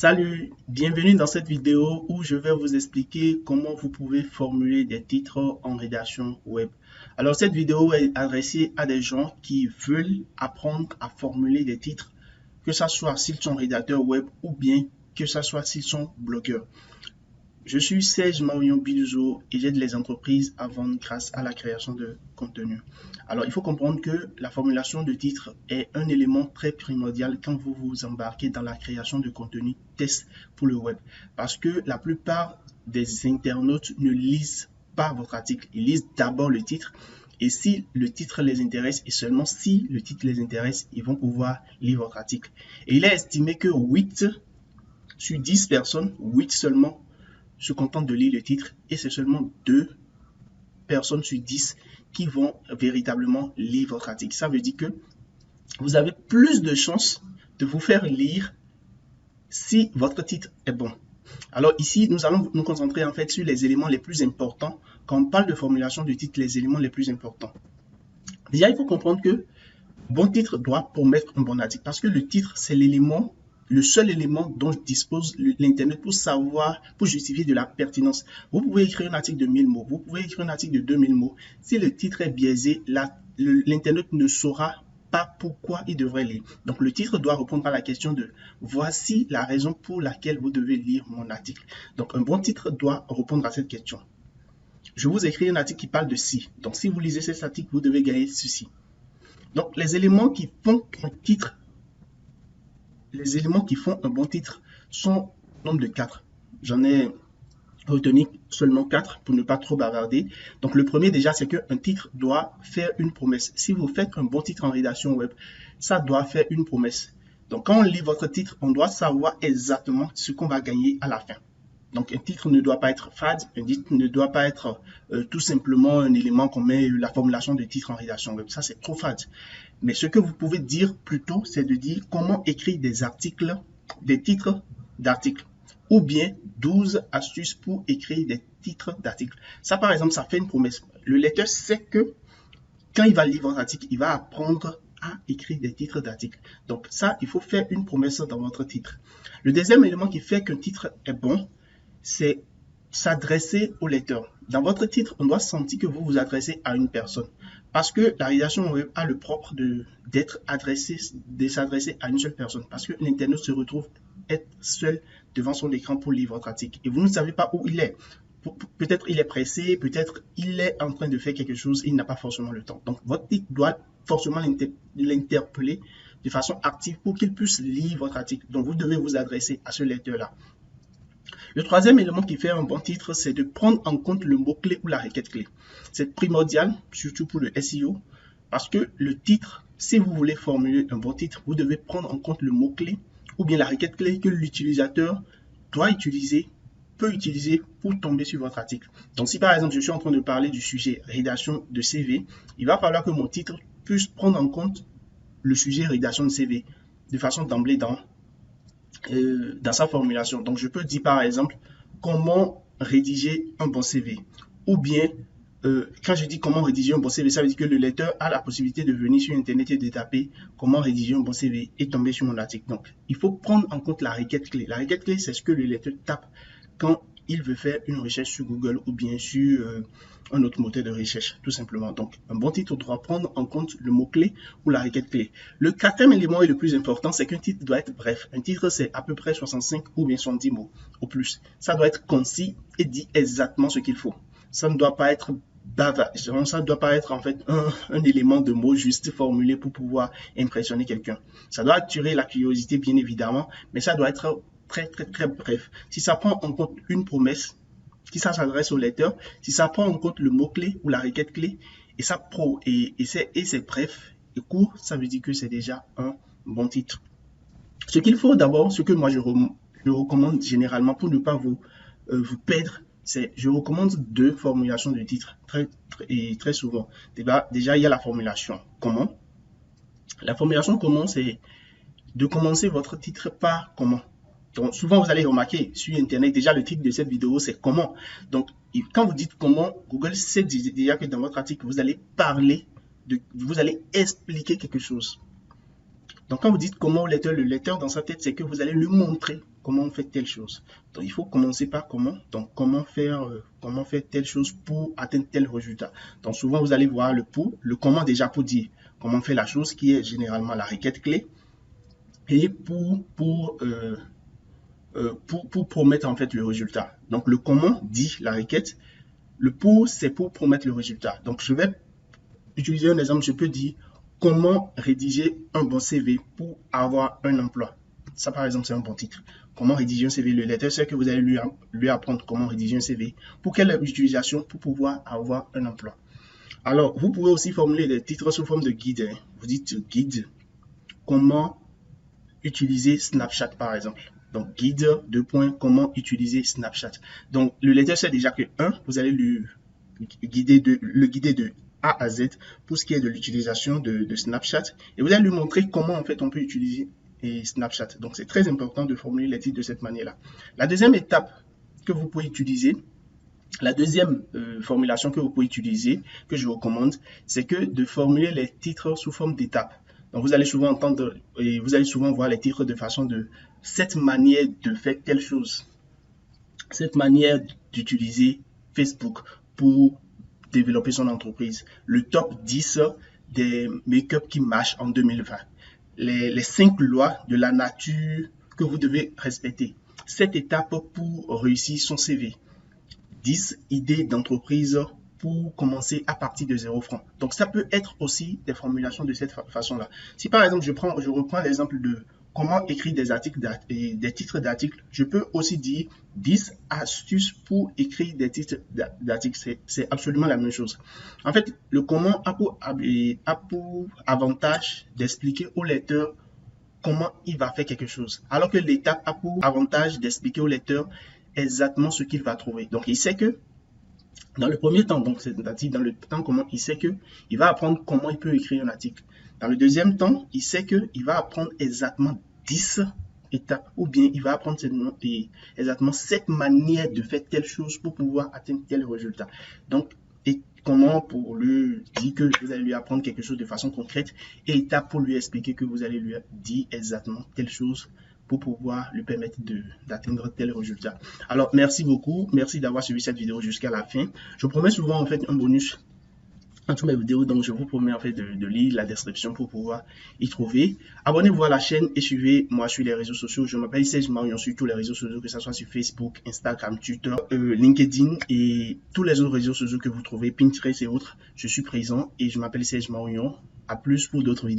Salut, bienvenue dans cette vidéo où je vais vous expliquer comment vous pouvez formuler des titres en rédaction web. Alors cette vidéo est adressée à des gens qui veulent apprendre à formuler des titres, que ce soit s'ils sont rédacteurs web ou bien que ce soit s'ils sont blogueurs. Je suis Serge Marion Biluzo et j'aide les entreprises à vendre grâce à la création de contenu. Alors, il faut comprendre que la formulation de titre est un élément très primordial quand vous vous embarquez dans la création de contenu test pour le web. Parce que la plupart des internautes ne lisent pas votre article. Ils lisent d'abord le titre. Et si le titre les intéresse, et seulement si le titre les intéresse, ils vont pouvoir lire votre article. Et il est estimé que 8 sur 10 personnes, 8 seulement, se contentent de lire le titre et c'est seulement 2 personnes sur 10 qui vont véritablement lire votre article. Ça veut dire que vous avez plus de chances de vous faire lire si votre titre est bon. Alors ici, nous allons nous concentrer en fait sur les éléments les plus importants. Quand on parle de formulation de titre, les éléments les plus importants. Déjà, il faut comprendre que bon titre doit promettre un bon article parce que le titre, c'est l'élément, le seul élément dont dispose l'Internet pour savoir, pour justifier de la pertinence. Vous pouvez écrire un article de 1000 mots, vous pouvez écrire un article de 2000 mots. Si le titre est biaisé, l'Internet ne saura pas pourquoi il devrait lire. Donc le titre doit répondre à la question de voici la raison pour laquelle vous devez lire mon article. Donc un bon titre doit répondre à cette question. Je vous écris un article qui parle de ci. Donc si vous lisez cet article, vous devez gagner ceci. Donc les éléments qui font un titre, les éléments qui font un bon titre sont au nombre de 4. J'en ai retenu seulement 4 pour ne pas trop bavarder. Donc le premier déjà, c'est qu'un titre doit faire une promesse. Si vous faites un bon titre en rédaction web, ça doit faire une promesse. Donc quand on lit votre titre, on doit savoir exactement ce qu'on va gagner à la fin. Donc un titre ne doit pas être fade, un titre ne doit pas être tout simplement un élément qu'on met la formulation de titre en rédaction web. Ça, c'est trop fade. Mais ce que vous pouvez dire plutôt, c'est de dire comment écrire des articles, des titres d'articles. Ou bien 12 astuces pour écrire des titres d'articles. Ça, par exemple, ça fait une promesse. Le lecteur sait que quand il va lire votre article, il va apprendre à écrire des titres d'articles. Donc ça, il faut faire une promesse dans votre titre. Le deuxième élément qui fait qu'un titre est bon, c'est s'adresser au lecteur. Dans votre titre, on doit sentir que vous vous adressez à une personne. Parce que la rédaction web a le propre d'être adressé, de s'adresser à une seule personne. Parce que l'internaute se retrouve être seul devant son écran pour lire votre article. Et vous ne savez pas où il est. Peut-être il est pressé, peut-être il est en train de faire quelque chose, il n'a pas forcément le temps. Donc votre titre doit forcément l'interpeller de façon active pour qu'il puisse lire votre article. Donc vous devez vous adresser à ce lecteur-là. Le troisième élément qui fait un bon titre, c'est de prendre en compte le mot-clé ou la requête clé. C'est primordial, surtout pour le SEO, parce que le titre, si vous voulez formuler un bon titre, vous devez prendre en compte le mot-clé ou bien la requête clé que l'utilisateur doit utiliser, peut utiliser pour tomber sur votre article. Donc si par exemple je suis en train de parler du sujet rédaction de CV, il va falloir que mon titre puisse prendre en compte le sujet rédaction de CV de façon d'emblée dans sa formulation. Donc je peux dire par exemple comment rédiger un bon CV ou bien quand je dis comment rédiger un bon CV, ça veut dire que le lecteur a la possibilité de venir sur internet et de taper comment rédiger un bon CV et tomber sur mon article. Donc il faut prendre en compte la requête clé. La requête clé, c'est ce que le lecteur tape quand il veut faire une recherche sur Google ou bien sur un autre moteur de recherche, tout simplement. Donc, un bon titre doit prendre en compte le mot-clé ou la requête clé. Le quatrième élément et le plus important, c'est qu'un titre doit être bref. Un titre, c'est à peu près 65 ou bien 70 mots au plus. Ça doit être concis et dit exactement ce qu'il faut. Ça ne doit pas être bavard. Ça ne doit pas être en fait un élément de mots juste formulé pour pouvoir impressionner quelqu'un. Ça doit attirer la curiosité, bien évidemment, mais ça doit être très bref. Si ça prend en compte une promesse, si ça s'adresse au lecteur, si ça prend en compte le mot-clé ou la requête clé, et c'est bref et court, ça veut dire que c'est déjà un bon titre. Ce qu'il faut d'abord, ce que moi je recommande généralement pour ne pas vous perdre, c'est je recommande 2 formulations de titre très souvent. Déjà, il y a la formulation comment. La formulation comment, c'est de commencer votre titre par comment. Donc, souvent, vous allez remarquer sur Internet, déjà le titre de cette vidéo, c'est comment. Donc, quand vous dites comment, Google sait déjà que dans votre article, vous allez vous allez expliquer quelque chose. Donc, quand vous dites comment au lecteur, le lecteur dans sa tête, c'est que vous allez lui montrer comment on fait telle chose. Donc, il faut commencer par comment. Donc, comment faire telle chose pour atteindre tel résultat. Donc, souvent, vous allez voir le pour, le comment déjà pour dire comment on fait la chose qui est généralement la requête clé. Et pour promettre en fait le résultat. Donc, le comment dit la requête. Le pour, c'est pour promettre le résultat. Donc, je vais utiliser un exemple. Je peux dire comment rédiger un bon CV pour avoir un emploi. Ça, par exemple, c'est un bon titre. Comment rédiger un CV. Le lecteur sait que vous allez lui apprendre comment rédiger un CV. Pour quelle utilisation? Pour pouvoir avoir un emploi. Alors, vous pouvez aussi formuler des titres sous forme de guide. Vous dites guide, comment utiliser Snapchat, par exemple. Donc, guide, comment utiliser Snapchat. Donc, le lecteur sait déjà que, vous allez le guider de A à Z pour ce qui est de l'utilisation de Snapchat. Et vous allez lui montrer comment, en fait, on peut utiliser Snapchat. Donc, c'est très important de formuler les titres de cette manière-là. La deuxième étape que vous pouvez utiliser, la deuxième formulation que vous pouvez utiliser, que je vous recommande, c'est que de formuler les titres sous forme d'étapes. Donc, vous allez souvent entendre et vous allez souvent voir les titres de façon de cette manière de faire telle chose. Cette manière d'utiliser Facebook pour développer son entreprise. Le top 10 des make-up qui marchent en 2020. Les 5 lois de la nature que vous devez respecter. 7 étapes pour réussir son CV. 10 idées d'entreprise pour commencer à partir de 0 francs. Donc, ça peut être aussi des formulations de cette façon-là. Si par exemple, je reprends l'exemple de comment écrire des articles, des titres d'articles, je peux aussi dire 10 astuces pour écrire des titres d'articles. C'est absolument la même chose. En fait, le comment a pour avantage d'expliquer au lecteur comment il va faire quelque chose. Alors que l'étape a pour avantage d'expliquer au lecteur exactement ce qu'il va trouver. Donc, il sait que dans le premier temps, donc c'est-à-dire dans le temps comment, il sait que il va apprendre comment il peut écrire un article. Dans le deuxième temps, il sait que il va apprendre exactement 10 étapes ou bien il va apprendre exactement cette manière de faire telle chose pour pouvoir atteindre tel résultat. Donc, et comment pour lui dire que vous allez lui apprendre quelque chose de façon concrète et étape pour lui expliquer que vous allez lui dire exactement telle chose pour pouvoir lui permettre d'atteindre tel résultat. Alors, merci beaucoup. Merci d'avoir suivi cette vidéo jusqu'à la fin. Je promets souvent en fait un bonus dans toutes mes vidéos, donc je vous promets en fait de lire la description pour pouvoir y trouver. Abonnez-vous à la chaîne et suivez-moi sur les réseaux sociaux. Je m'appelle Serge Marion sur tous les réseaux sociaux, que ce soit sur Facebook, Instagram, Twitter, LinkedIn et tous les autres réseaux sociaux que vous trouvez, Pinterest et autres. Je suis présent et je m'appelle Serge Marion. À plus pour d'autres vidéos.